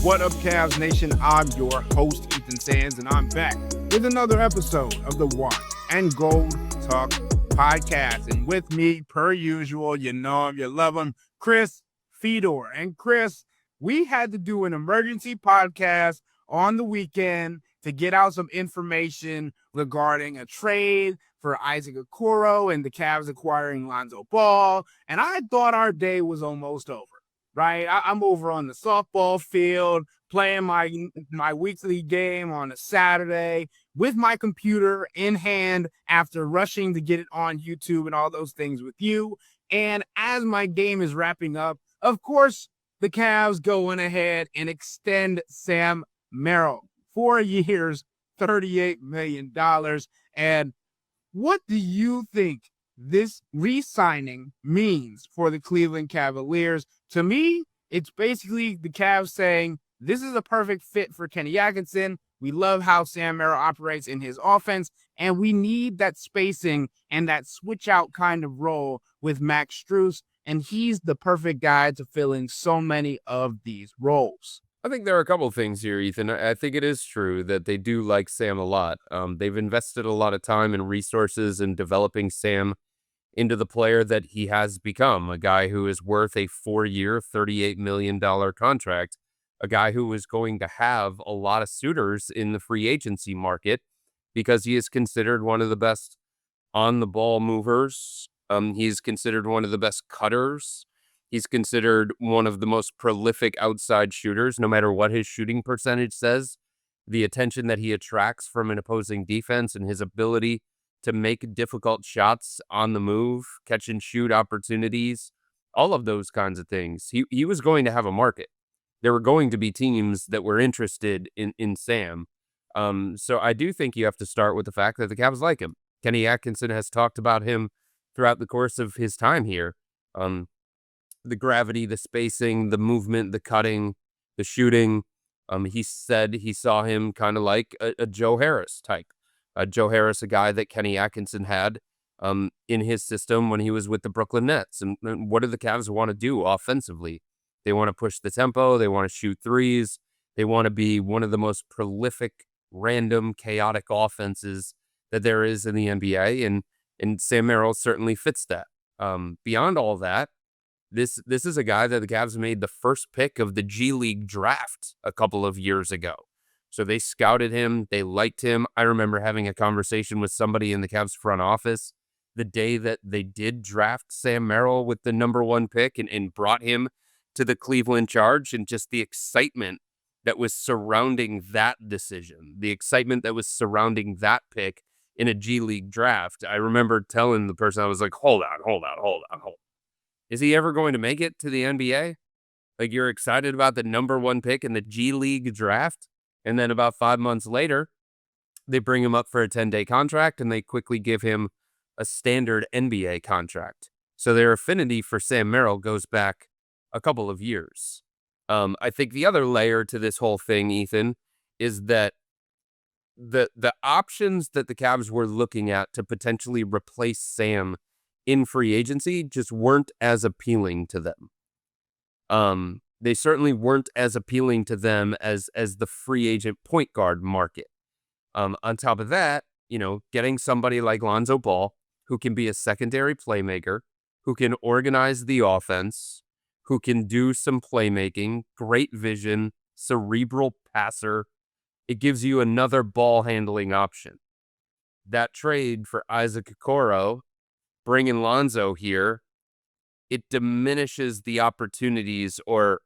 What up, Cavs Nation? I'm your host, Ethan Sands, and I'm back with another episode of the Wine and Gold Talk podcast. And with me, per usual, you know him, you love him, Chris Fedor. And Chris, we had to do an emergency podcast on the weekend to get out some information regarding a trade for Isaac Okoro and the Cavs acquiring Lonzo Ball. And I thought our day was almost over, right? I'm over on the softball field playing my weekly game on a Saturday with my computer in hand after rushing to get it on YouTube and all those things with you. And as my game is wrapping up, of course, the Cavs go in ahead and extend Sam Merrill 4 years, $38 million. And what do you think this re-signing means for the Cleveland Cavaliers? To me, it's basically the Cavs saying, this is a perfect fit for Kenny Atkinson. We love how Sam Merrill operates in his offense, and we need that spacing and that switch out kind of role with Max Strus, and he's the perfect guy to fill in so many of these roles. I think there are a couple things here, Ethan. I think it is true that they do like Sam a lot. They've invested a lot of time and resources in developing Sam into the player that he has become, a guy who is worth a 4-year, $38 million contract, a guy who is going to have a lot of suitors in the free agency market because he is considered one of the best on-the-ball movers. He's considered one of the best cutters. He's considered one of the most prolific outside shooters, no matter what his shooting percentage says. The attention that he attracts from an opposing defense and his ability to make difficult shots on the move, catch and shoot opportunities, all of those kinds of things. He was going to have a market. There were going to be teams that were interested in Sam. So I do think you have to start with the fact that the Cavs like him. Kenny Atkinson has talked about him throughout the course of his time here. The gravity, the spacing, the movement, the cutting, the shooting. He said he saw him kind of like a Joe Harris type. Joe Harris, a guy that Kenny Atkinson had in his system when he was with the Brooklyn Nets. And what do the Cavs want to do offensively? They want to push the tempo. They want to shoot threes. They want to be one of the most prolific, random, chaotic offenses that there is in the NBA. And Sam Merrill certainly fits that. Beyond all that, this is a guy that the Cavs made the first pick of the G League draft a couple of years ago. So they scouted him. They liked him. I remember having a conversation with somebody in the Cavs front office the day that they did draft Sam Merrill with the number 1 pick and brought him to the Cleveland Charge, and just the excitement that was surrounding that decision, the excitement that was surrounding that pick in a G League draft. I remember telling the person, I was like, hold on. Is he ever going to make it to the NBA? Like, you're excited about the number 1 pick in the G League draft, and then about 5 months later, they bring him up for a 10-day contract, and they quickly give him a standard NBA contract. So their affinity for Sam Merrill goes back a couple of years. I think the other layer to this whole thing, Ethan, is that the options that the Cavs were looking at to potentially replace Sam in free agency just weren't as appealing to them. They certainly weren't as appealing to them as the free agent point guard market. On top of that, getting somebody like Lonzo Ball, who can be a secondary playmaker, who can organize the offense, who can do some playmaking, great vision, cerebral passer. It gives you another ball handling option. That trade for Isaac Okoro, bringing Lonzo here, it diminishes the opportunities, or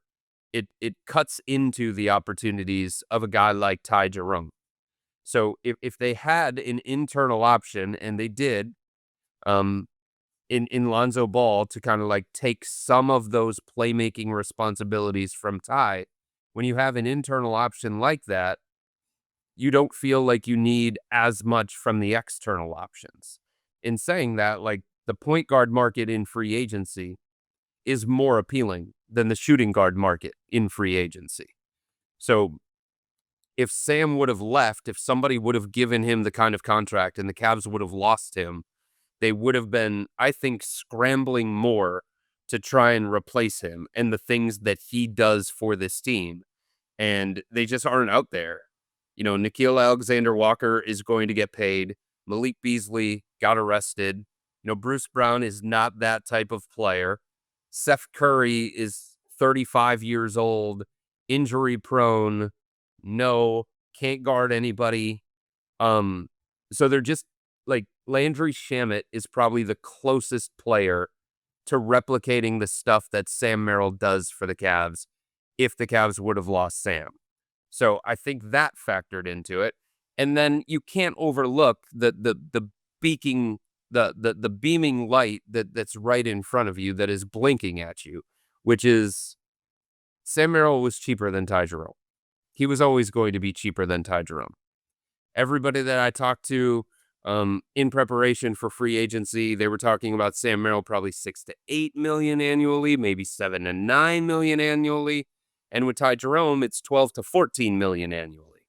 it cuts into the opportunities of a guy like Ty Jerome. So if they had an internal option, and they did, in Lonzo Ball, to kind of like take some of those playmaking responsibilities from Ty, when you have an internal option like that, you don't feel like you need as much from the external options. In saying that, like, the point guard market in free agency is more appealing than the shooting guard market in free agency. So if Sam would have left, if somebody would have given him the kind of contract and the Cavs would have lost him, they would have been, I think, scrambling more to try and replace him and the things that he does for this team. and they just aren't out there. Nickeil Alexander-Walker is going to get paid. Malik Beasley got arrested. Bruce Brown is not that type of player. Seth Curry is 35 years old, injury prone, can't guard anybody. So they're just like Landry Shamet is probably the closest player to replicating the stuff that Sam Merrill does for the Cavs if the Cavs would have lost Sam. So I think that factored into it. And then you can't overlook the beaming light that's right in front of you that is blinking at you, which is Sam Merrill was cheaper than Ty Jerome. He was always going to be cheaper than Ty Jerome. Everybody that I talked to in preparation for free agency, they were talking about Sam Merrill probably $6 to $8 million annually, maybe $7 to $9 million annually. And with Ty Jerome, it's $12 to $14 million annually.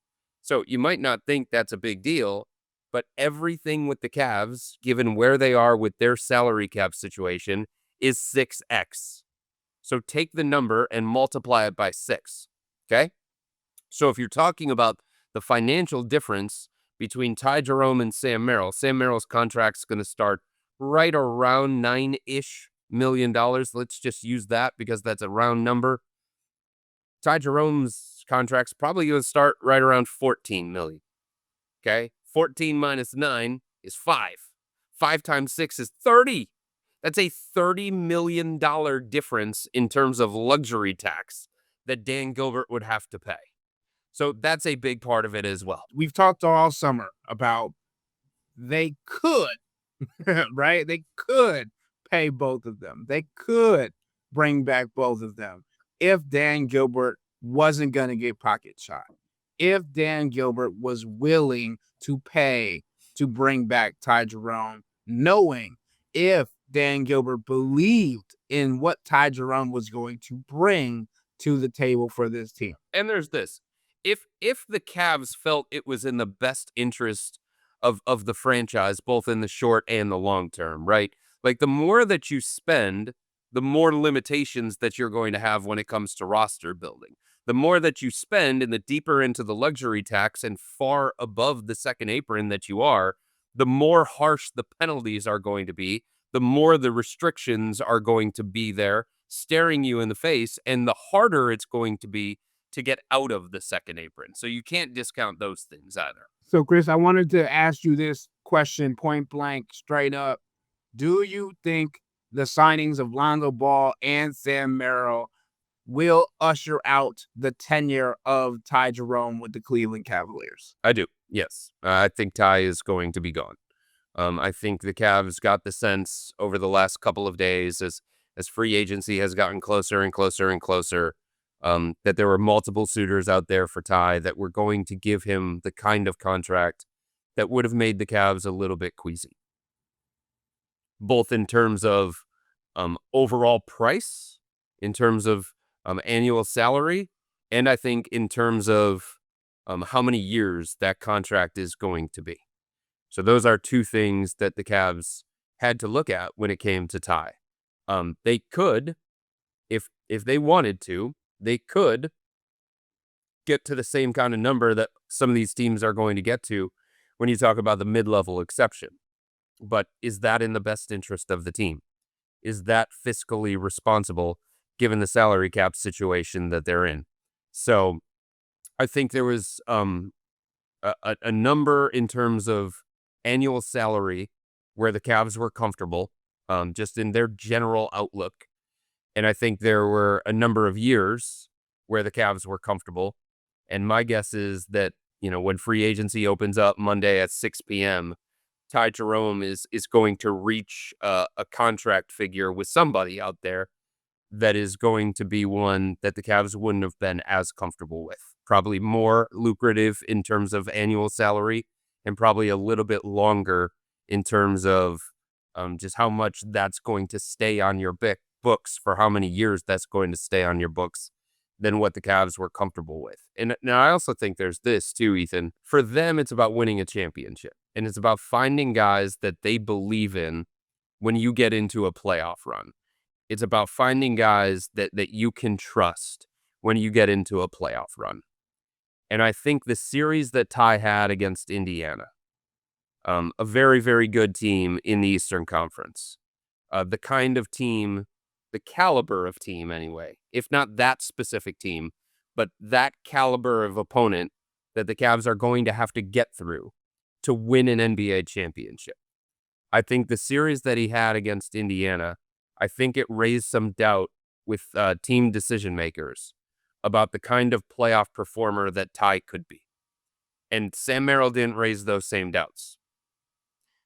So you might not think that's a big deal, but everything with the Cavs, given where they are with their salary cap situation, is 6x. So take the number and multiply it by 6. Okay? So if you're talking about the financial difference between Ty Jerome and Sam Merrill's contract's going to start right around $9-ish million. Let's just use that because that's a round number. Ty Jerome's contract's probably going to start right around $14 million. Okay? 14 minus 9 is 5. 5 times 6 is 30. That's a $30 million difference in terms of luxury tax that Dan Gilbert would have to pay. So that's a big part of it as well. We've talked all summer about they could, right? They could pay both of them. They could bring back both of them if Dan Gilbert wasn't going to get pocket shot. If Dan Gilbert was willing to pay to bring back Ty Jerome, knowing if Dan Gilbert believed in what Ty Jerome was going to bring to the table for this team. And there's this. If the Cavs felt it was in the best interest of the franchise, both in the short and the long term, right? Like the more that you spend, the more limitations that you're going to have when it comes to roster building. The more that you spend and the deeper into the luxury tax and far above the second apron that you are, the more harsh the penalties are going to be, the more the restrictions are going to be there, staring you in the face, and the harder it's going to be to get out of the second apron. So you can't discount those things either. So, Chris, I wanted to ask you this question point blank, straight up. Do you think the signings of Lonzo Ball and Sam Merrill will usher out the tenure of Ty Jerome with the Cleveland Cavaliers? I do, yes. I think Ty is going to be gone. I think the Cavs got the sense over the last couple of days as free agency has gotten closer and closer and closer, that there were multiple suitors out there for Ty that were going to give him the kind of contract that would have made the Cavs a little bit queasy, both in terms of overall price, in terms of annual salary, and I think in terms of how many years that contract is going to be. So those are two things that the Cavs had to look at when it came to Ty. They could, if they wanted to, they could get to the same kind of number that some of these teams are going to get to when you talk about the mid-level exception. But is that in the best interest of the team? Is that fiscally responsible given the salary cap situation that they're in? So I think there was a number in terms of annual salary where the Cavs were comfortable, just in their general outlook. And I think there were a number of years where the Cavs were comfortable. And my guess is that, when free agency opens up Monday at 6 p.m., Ty Jerome is going to reach a contract figure with somebody out there that is going to be one that the Cavs wouldn't have been as comfortable with. Probably more lucrative in terms of annual salary and probably a little bit longer in terms of just how much that's going to stay on your books, for how many years that's going to stay on your books, than what the Cavs were comfortable with. And now I also think there's this too, Ethan. For them, it's about winning a championship. And it's about finding guys that they believe in when you get into a playoff run. It's about finding guys that you can trust when you get into a playoff run. And I think the series that Ty had against Indiana, a very, very good team in the Eastern Conference, the kind of team, the caliber of team anyway, if not that specific team, but that caliber of opponent that the Cavs are going to have to get through to win an NBA championship. I think the series that he had against Indiana, I think it raised some doubt with team decision makers about the kind of playoff performer that Ty could be. And Sam Merrill didn't raise those same doubts.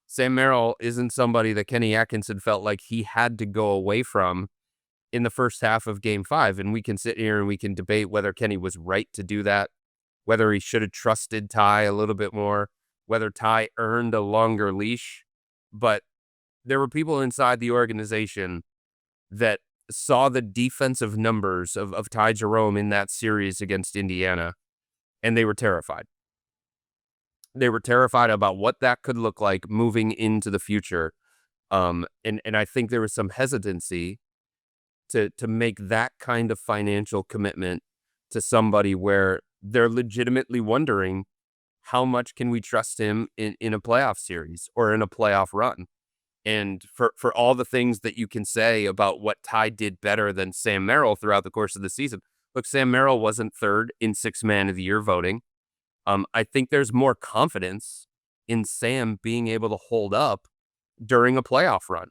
Sam Merrill isn't somebody that Kenny Atkinson felt like he had to go away from in the first half of Game 5. And we can sit here and we can debate whether Kenny was right to do that, whether he should have trusted Ty a little bit more, whether Ty earned a longer leash. But there were people inside the organization that saw the defensive numbers of Ty Jerome in that series against Indiana, and they were terrified. They were terrified about what that could look like moving into the future. And I think there was some hesitancy to make that kind of financial commitment to somebody where they're legitimately wondering, how much can we trust him in a playoff series or in a playoff run? And for all the things that you can say about what Ty did better than Sam Merrill throughout the course of the season, look, Sam Merrill wasn't third in Sixth Man of the Year voting. I think there's more confidence in Sam being able to hold up during a playoff run,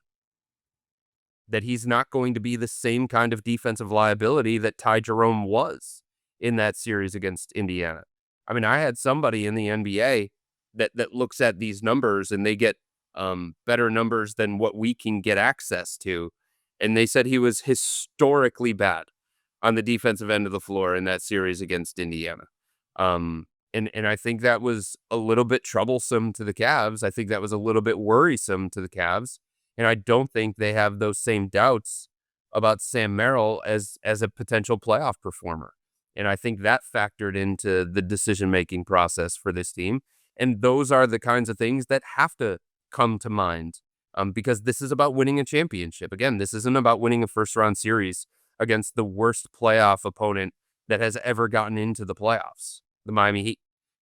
that he's not going to be the same kind of defensive liability that Ty Jerome was in that series against Indiana. I mean, I had somebody in the NBA that looks at these numbers and they get better numbers than what we can get access to. And they said he was historically bad on the defensive end of the floor in that series against Indiana. And I think that was a little bit troublesome to the Cavs. I think that was a little bit worrisome to the Cavs. And I don't think they have those same doubts about Sam Merrill as a potential playoff performer. And I think that factored into the decision-making process for this team. And those are the kinds of things that have to come to mind because this is about winning a championship. Again, this isn't about winning a first-round series against the worst playoff opponent that has ever gotten into the playoffs, the Miami Heat.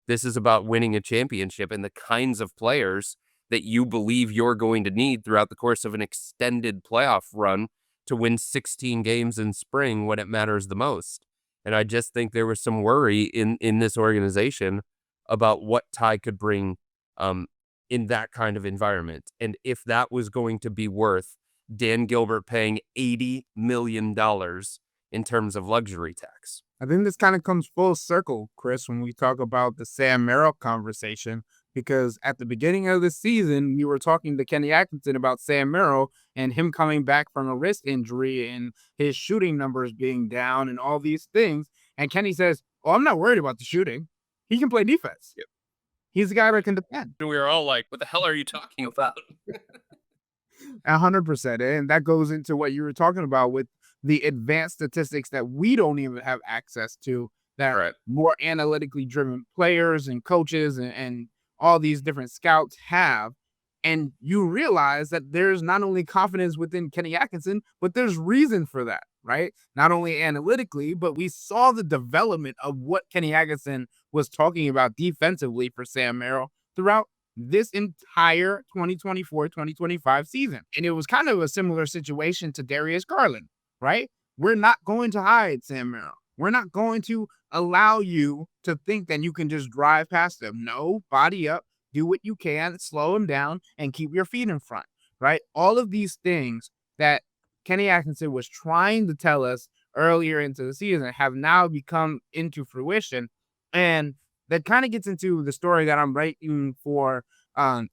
This is about winning a championship and the kinds of players that you believe you're going to need throughout the course of an extended playoff run to win 16 games in spring when it matters the most. And I just think there was some worry in this organization about what Ty could bring in that kind of environment. And if that was going to be worth Dan Gilbert paying $80 million in terms of luxury tax. I think this kind of comes full circle, Chris, when we talk about the Sam Merrill conversation, because at the beginning of the season, we were talking to Kenny Atkinson about Sam Merrill and him coming back from a wrist injury and his shooting numbers being down and all these things. And Kenny says, "Oh, I'm not worried about the shooting. He can play defense. Yep. He's the guy that can defend." And we were all like, what the hell are you talking about? 100%. And that goes into what you were talking about with the advanced statistics that we don't even have access to, that Right. more analytically driven players and coaches and all these different scouts have. And you realize that there's not only confidence within Kenny Atkinson, but there's reason for that, right? Not only analytically, but we saw the development of what Kenny Atkinson was talking about defensively for Sam Merrill throughout this entire 2024-2025 season. And it was kind of a similar situation to Darius Garland, right? We're not going to hide Sam Merrill. We're not going to allow you to think that you can just drive past them. No, body up, do what you can, slow him down, and keep your feet in front, right? All of these things that Kenny Atkinson was trying to tell us earlier into the season have now become into fruition. And that kind of gets into the story that I'm writing for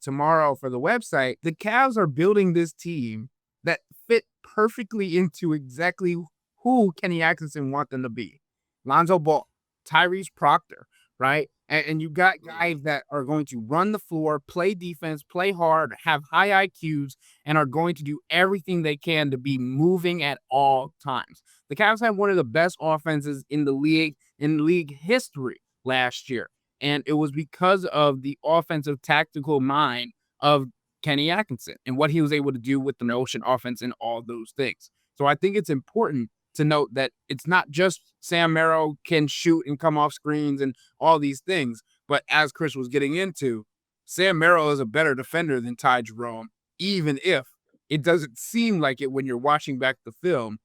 tomorrow for the website. The Cavs are building this team that fit perfectly into exactly who Kenny Atkinson wants them to be. Lonzo Ball, Tyrese Proctor, right? And you got guys that are going to run the floor, play defense, play hard, have high IQs, and are going to do everything they can to be moving at all times. The Cavs had one of the best offenses in the league history last year. And it was because of the offensive tactical mind of Kenny Atkinson and what he was able to do with the motion offense and all those things. So I think it's important to note that it's not just Sam Merrill can shoot and come off screens and all these things, but as Chris was getting into, Sam Merrill is a better defender than Ty Jerome, even if it doesn't seem like it when you're watching back the film.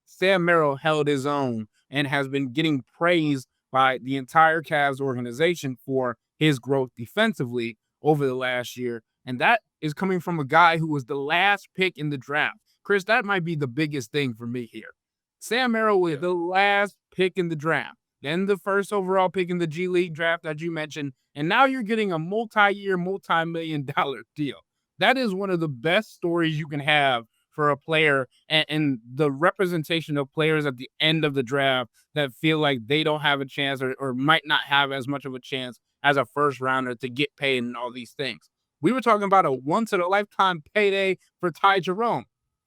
Sam Merrill held his own and has been getting praised by the entire Cavs organization for his growth defensively over the last year. And that is coming from a guy who was the last pick in the draft. Chris, that might be the biggest thing for me here. Sam Merrill was the last pick in the draft, then the first overall pick in the G League draft that you mentioned, and now you're getting a multi-year, multi-million-dollar deal. That is one of the best stories you can have for a player, and the representation of players at the end of the draft that feel like they don't have a chance or might not have as much of a chance as a first rounder to get paid and all these things. We were talking about a once-in-a-lifetime payday for Ty Jerome.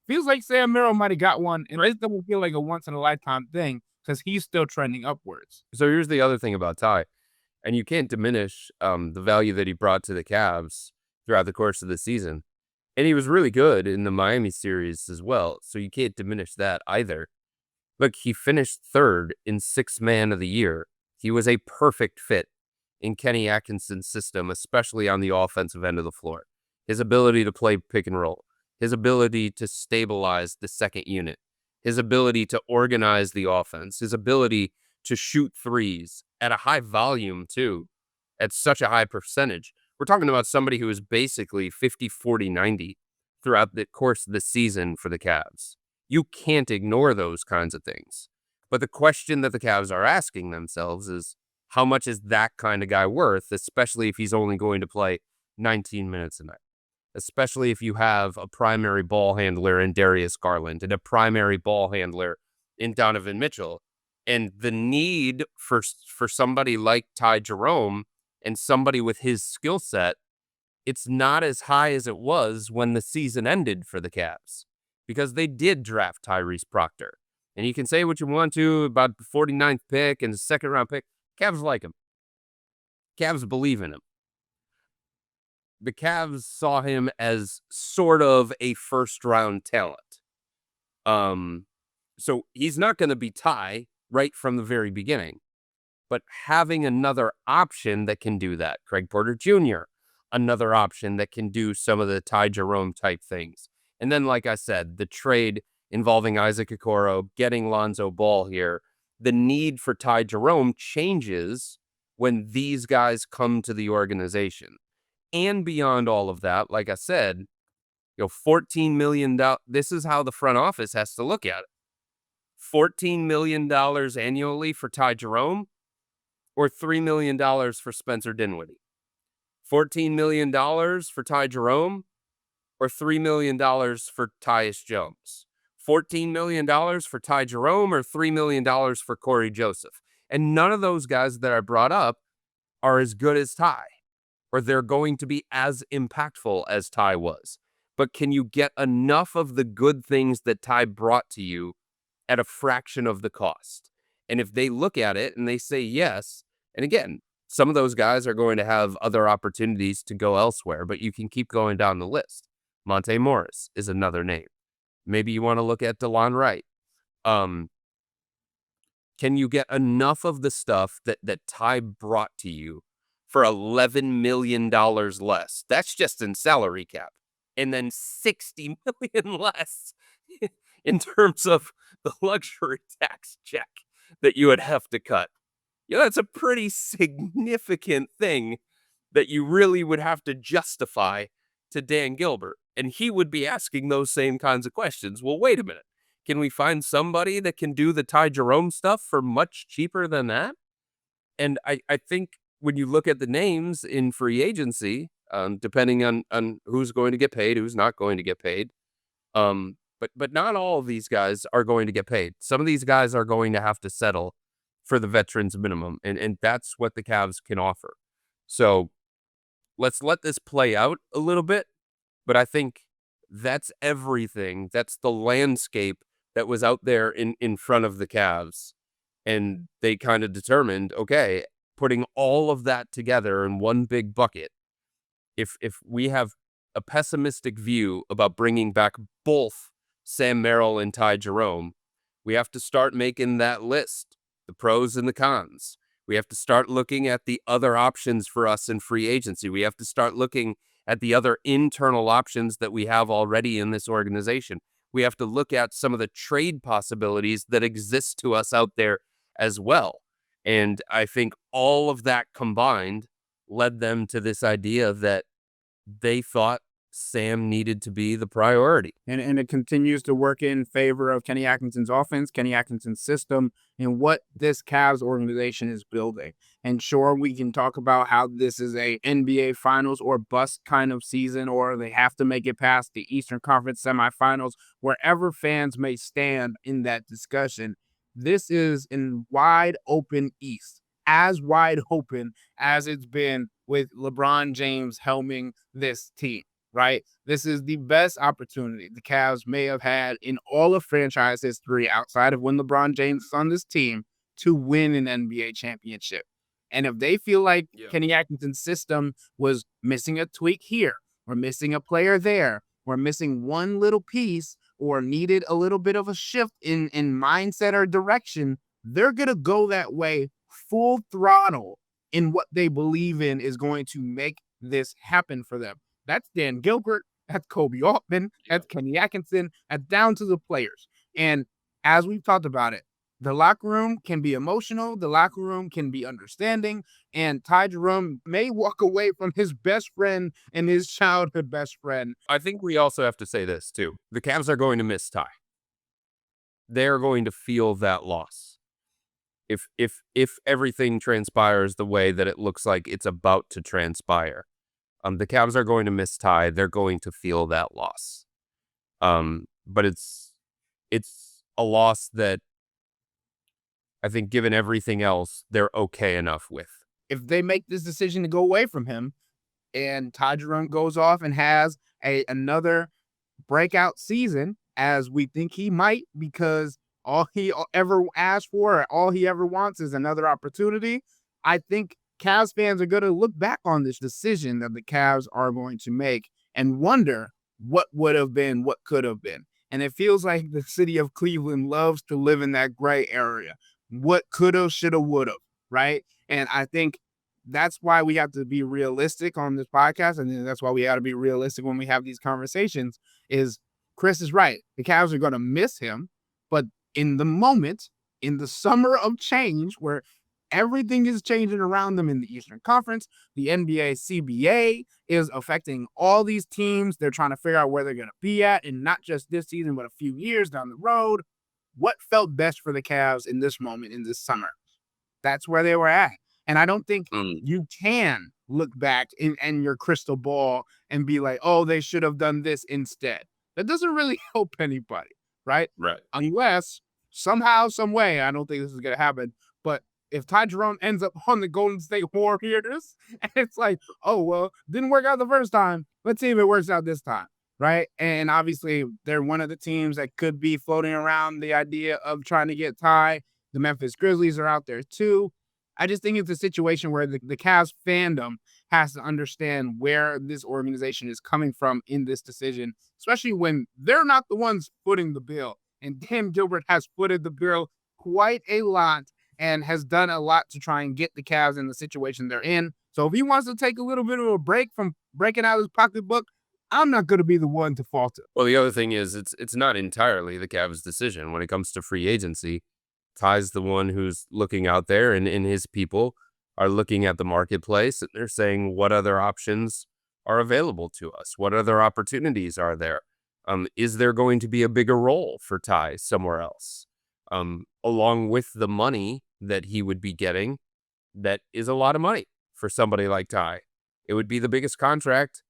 Feels like Sam Merrill might have got one, and it doesn't feel like a once-in-a-lifetime thing because he's still trending upwards. So here's the other thing about Ty, and you can't diminish the value that he brought to the Cavs throughout the course of the season. And he was really good in the Miami series as well, so you can't diminish that either. Look, he finished third in Sixth Man of the Year. He was a perfect fit in Kenny Atkinson's system, especially on the offensive end of the floor. His ability to play pick and roll, his ability to stabilize the second unit, his ability to organize the offense, his ability to shoot threes at a high volume too, at such a high percentage. We're talking about somebody who is basically 50, 40, 90 throughout the course of the season for the Cavs. You can't ignore those kinds of things. But the question that the Cavs are asking themselves is, how much is that kind of guy worth, especially if he's only going to play 19 minutes a night? Especially if you have a primary ball handler in Darius Garland and a primary ball handler in Donovan Mitchell. And the need for somebody like Ty Jerome and somebody with his skill set, it's not as high as it was when the season ended for the Cavs, because they did draft Tyrese Proctor. And you can say what you want to about the 49th pick and the second round pick. Cavs like him. Cavs believe in him. The Cavs saw him as sort of a first round talent. So he's not going to be Ty right from the very beginning. But having another option that can do that, Craig Porter Jr., another option that can do some of the Ty Jerome type things. And then, like I said, the trade involving Isaac Okoro, getting Lonzo Ball here, the need for Ty Jerome changes when these guys come to the organization. And beyond all of that, like I said, $14 million, this is how the front office has to look at it. $14 million annually for Ty Jerome, or $3 million for Spencer Dinwiddie? $14 million for Ty Jerome, or $3 million for Tyus Jones? $14 million for Ty Jerome, or $3 million for Corey Joseph? And none of those guys that I brought up are as good as Ty, or they're going to be as impactful as Ty was. But can you get enough of the good things that Ty brought to you at a fraction of the cost? And if they look at it and they say yes, and again, some of those guys are going to have other opportunities to go elsewhere, but you can keep going down the list. Monte Morris is another name. Maybe you want to look at DeLon Wright. Can you get enough of the stuff that Ty brought to you for $11 million less? That's just in salary cap. And then $60 million less in terms of the luxury tax check that you would have to cut. That's a pretty significant thing that you really would have to justify to Dan Gilbert. And he would be asking those same kinds of questions. Well, wait a minute. Can we find somebody that can do the Ty Jerome stuff for much cheaper than that? And I think when you look at the names in free agency, depending on who's going to get paid, who's not going to get paid, but not all of these guys are going to get paid. Some of these guys are going to have to settle for the veterans minimum, and that's what the Cavs can offer. So let's let this play out a little bit, but I think that's everything. That's the landscape that was out there in front of the Cavs, and they kind of determined, okay, putting all of that together in one big bucket, if we have a pessimistic view about bringing back both Sam Merrill and Ty Jerome, We have to start making that list, the pros and the cons. We have to start looking at the other options for us in free agency. We have to start looking at the other internal options that we have already in this organization. We have to look at some of the trade possibilities that exist to us out there as well. And I think all of that combined led them to this idea that they thought Sam needed to be the priority. And it continues to work in favor of Kenny Atkinson's offense, Kenny Atkinson's system, and what this Cavs organization is building. And sure, we can talk about how this is a NBA Finals or bust kind of season, or they have to make it past the Eastern Conference semifinals, wherever fans may stand in that discussion. This is in wide open East, as wide open as it's been with LeBron James helming this team. Right? This is the best opportunity the Cavs may have had in all of franchise history outside of when LeBron James is on this team to win an NBA championship. And if they feel like Kenny Atkinson's system was missing a tweak here, or missing a player there, or missing one little piece, or needed a little bit of a shift in mindset or direction, they're going to go that way full throttle in what they believe in is going to make this happen for them. That's Dan Gilbert, that's Kobe Altman, that's Kenny Atkinson, that's down to the players. And as we've talked about it, the locker room can be emotional, the locker room can be understanding, and Ty Jerome may walk away from his best friend and his childhood best friend. I think we also have to say this, too. The Cavs are going to miss Ty. They're going to feel that loss. If everything transpires the way that it looks like it's about to transpire, the Cavs are going to miss Ty. They're going to feel that loss. But it's a loss that I think, given everything else, they're okay enough with. If they make this decision to go away from him and Ty Jerome goes off and has another breakout season, as we think he might, because all he ever asked for, all he ever wants is another opportunity, I think Cavs fans are going to look back on this decision that the Cavs are going to make and wonder what would have been, what could have been. And it feels like the city of Cleveland loves to live in that gray area. What could have, should have, would have, right? And I think that's why we have to be realistic on this podcast. And that's why we got to be realistic when we have these conversations is Chris is right. The Cavs are going to miss him. But in the moment, in the summer of change, where everything is changing around them in the Eastern Conference, the NBA CBA is affecting all these teams. They're trying to figure out where they're going to be at, and not just this season, but a few years down the road. What felt best for the Cavs in this moment, in this summer? That's where they were at. And I don't think you can look back in your crystal ball and be like, oh, they should have done this instead. That doesn't really help anybody, right? Right. Unless somehow, some way, I don't think this is going to happen, but if Ty Jerome ends up on the Golden State Warriors, and it's like, oh, well, didn't work out the first time. Let's see if it works out this time, right? And obviously, they're one of the teams that could be floating around the idea of trying to get Ty. The Memphis Grizzlies are out there, too. I just think it's a situation where the Cavs fandom has to understand where this organization is coming from in this decision, especially when they're not the ones footing the bill. And Dan Gilbert has footed the bill quite a lot and has done a lot to try and get the Cavs in the situation they're in. So if he wants to take a little bit of a break from breaking out his pocketbook, I'm not going to be the one to fault it. Well, the other thing is it's not entirely the Cavs' decision when it comes to free agency. Ty's the one who's looking out there, and his people are looking at the marketplace, and they're saying, what other options are available to us? What other opportunities are there? Is there going to be a bigger role for Ty somewhere else? Along with the money that he would be getting, that is a lot of money for somebody like Ty. It would be the biggest contract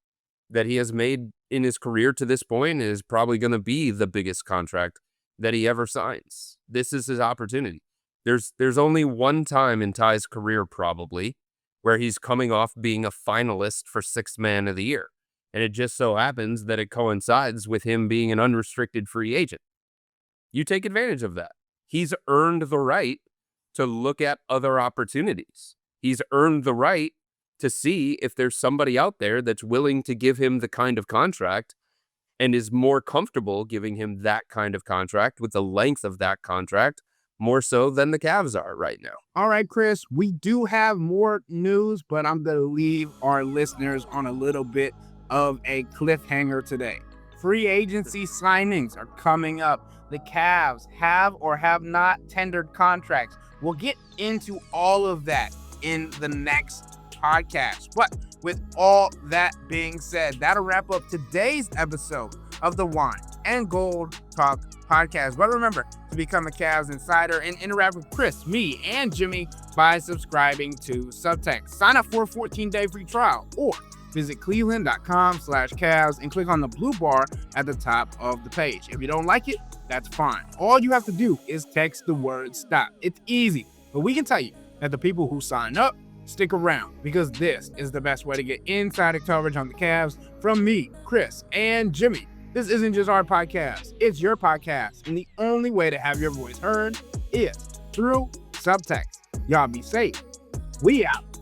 that he has made in his career to this point. Is probably going to be the biggest contract that he ever signs. This is his opportunity. There's only one time in Ty's career probably where he's coming off being a finalist for Sixth Man of the Year. And it just so happens that it coincides with him being an unrestricted free agent. You take advantage of that. He's earned the right to look at other opportunities. He's earned the right to see if there's somebody out there that's willing to give him the kind of contract and is more comfortable giving him that kind of contract with the length of that contract more so than the Cavs are right now. All right, Chris, we do have more news, but I'm going to leave our listeners on a little bit of a cliffhanger today. Free agency signings are coming up. The Cavs have or have not tendered contracts. We'll get into all of that in the next podcast. But with all that being said, that'll wrap up today's episode of the Wine and Gold Talk podcast. But remember to become a Cavs insider and interact with Chris, me, and Jimmy by subscribing to Subtext. Sign up for a 14-day free trial or visit cleveland.com/Cavs and click on the blue bar at the top of the page. If you don't like it, that's fine. All you have to do is text the word STOP. It's easy, but we can tell you that the people who sign up stick around because this is the best way to get insider coverage on the Cavs from me, Chris, and Jimmy. This isn't just our podcast, it's your podcast, and the only way to have your voice heard is through Subtext. Y'all be safe. We out.